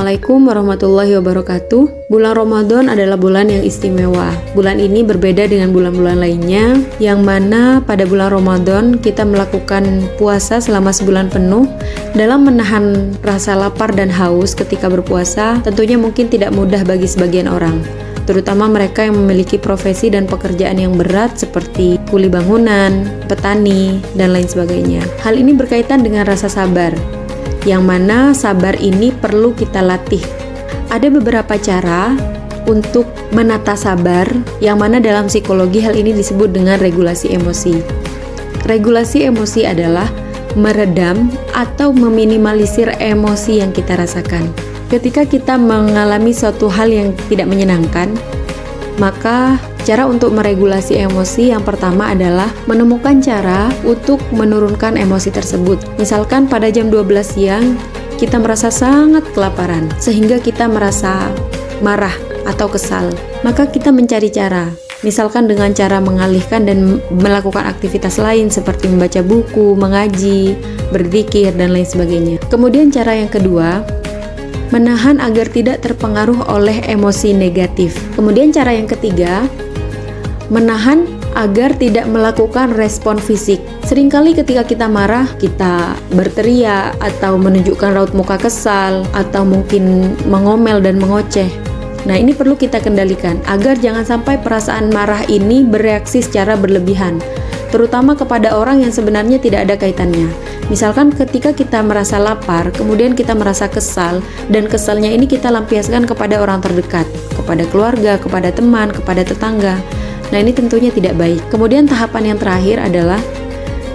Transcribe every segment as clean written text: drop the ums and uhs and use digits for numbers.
Assalamualaikum warahmatullahi wabarakatuh. Bulan Ramadan adalah bulan yang istimewa. Bulan ini berbeda dengan bulan-bulan lainnya, yang mana pada bulan Ramadan kita melakukan puasa selama sebulan penuh. Dalam menahan rasa lapar dan haus ketika berpuasa, tentunya mungkin tidak mudah bagi sebagian orang, terutama mereka yang memiliki profesi dan pekerjaan yang berat seperti kuli bangunan, petani, dan lain sebagainya. Hal ini berkaitan dengan rasa sabar, yang mana sabar ini perlu kita latih. Ada beberapa cara untuk menata sabar, yang mana dalam psikologi hal ini disebut dengan regulasi emosi. Regulasi emosi adalah meredam atau meminimalisir emosi yang kita rasakan. Ketika kita mengalami suatu hal yang tidak menyenangkan, maka cara untuk meregulasi emosi yang pertama adalah menemukan cara untuk menurunkan emosi tersebut. Misalkan pada jam 12 siang kita merasa sangat kelaparan sehingga kita merasa marah atau kesal. Maka kita mencari cara, misalkan dengan cara mengalihkan dan melakukan aktivitas lain seperti membaca buku, mengaji, berzikir, dan lain sebagainya. Kemudian cara yang kedua, menahan agar tidak terpengaruh oleh emosi negatif. Kemudian cara yang ketiga, menahan agar tidak melakukan respon fisik. Seringkali ketika kita marah, kita berteriak atau menunjukkan raut muka kesal atau mungkin mengomel dan mengoceh. Nah, ini perlu kita kendalikan agar jangan sampai perasaan marah ini bereaksi secara berlebihan, terutama kepada orang yang sebenarnya tidak ada kaitannya. Misalkan ketika kita merasa lapar, kemudian kita merasa kesal, dan kesalnya ini kita lampiaskan kepada orang terdekat, kepada keluarga, kepada teman, kepada tetangga. Nah, ini tentunya tidak baik. Kemudian tahapan yang terakhir adalah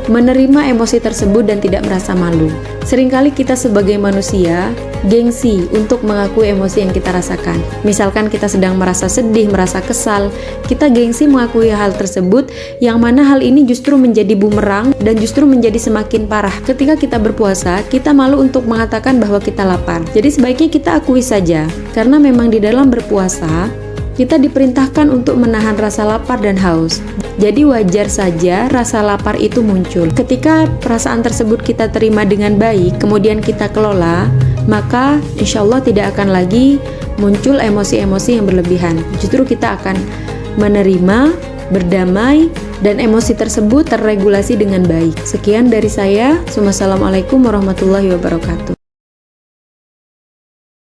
menerima emosi tersebut dan tidak merasa malu. Seringkali kita sebagai manusia gengsi untuk mengakui emosi yang kita rasakan. Misalkan kita sedang merasa sedih, merasa kesal, kita gengsi mengakui hal tersebut, yang mana hal ini justru menjadi bumerang dan justru menjadi semakin parah. Ketika kita berpuasa, kita malu untuk mengatakan bahwa kita lapar. Jadi sebaiknya kita akui saja, karena memang di dalam berpuasa kita diperintahkan untuk menahan rasa lapar dan haus. Jadi wajar saja rasa lapar itu muncul. Ketika perasaan tersebut kita terima dengan baik, kemudian kita kelola, maka insya Allah tidak akan lagi muncul emosi-emosi yang berlebihan. Justru kita akan menerima, berdamai, dan emosi tersebut terregulasi dengan baik. Sekian dari saya. Wassalamualaikum warahmatullahi wabarakatuh.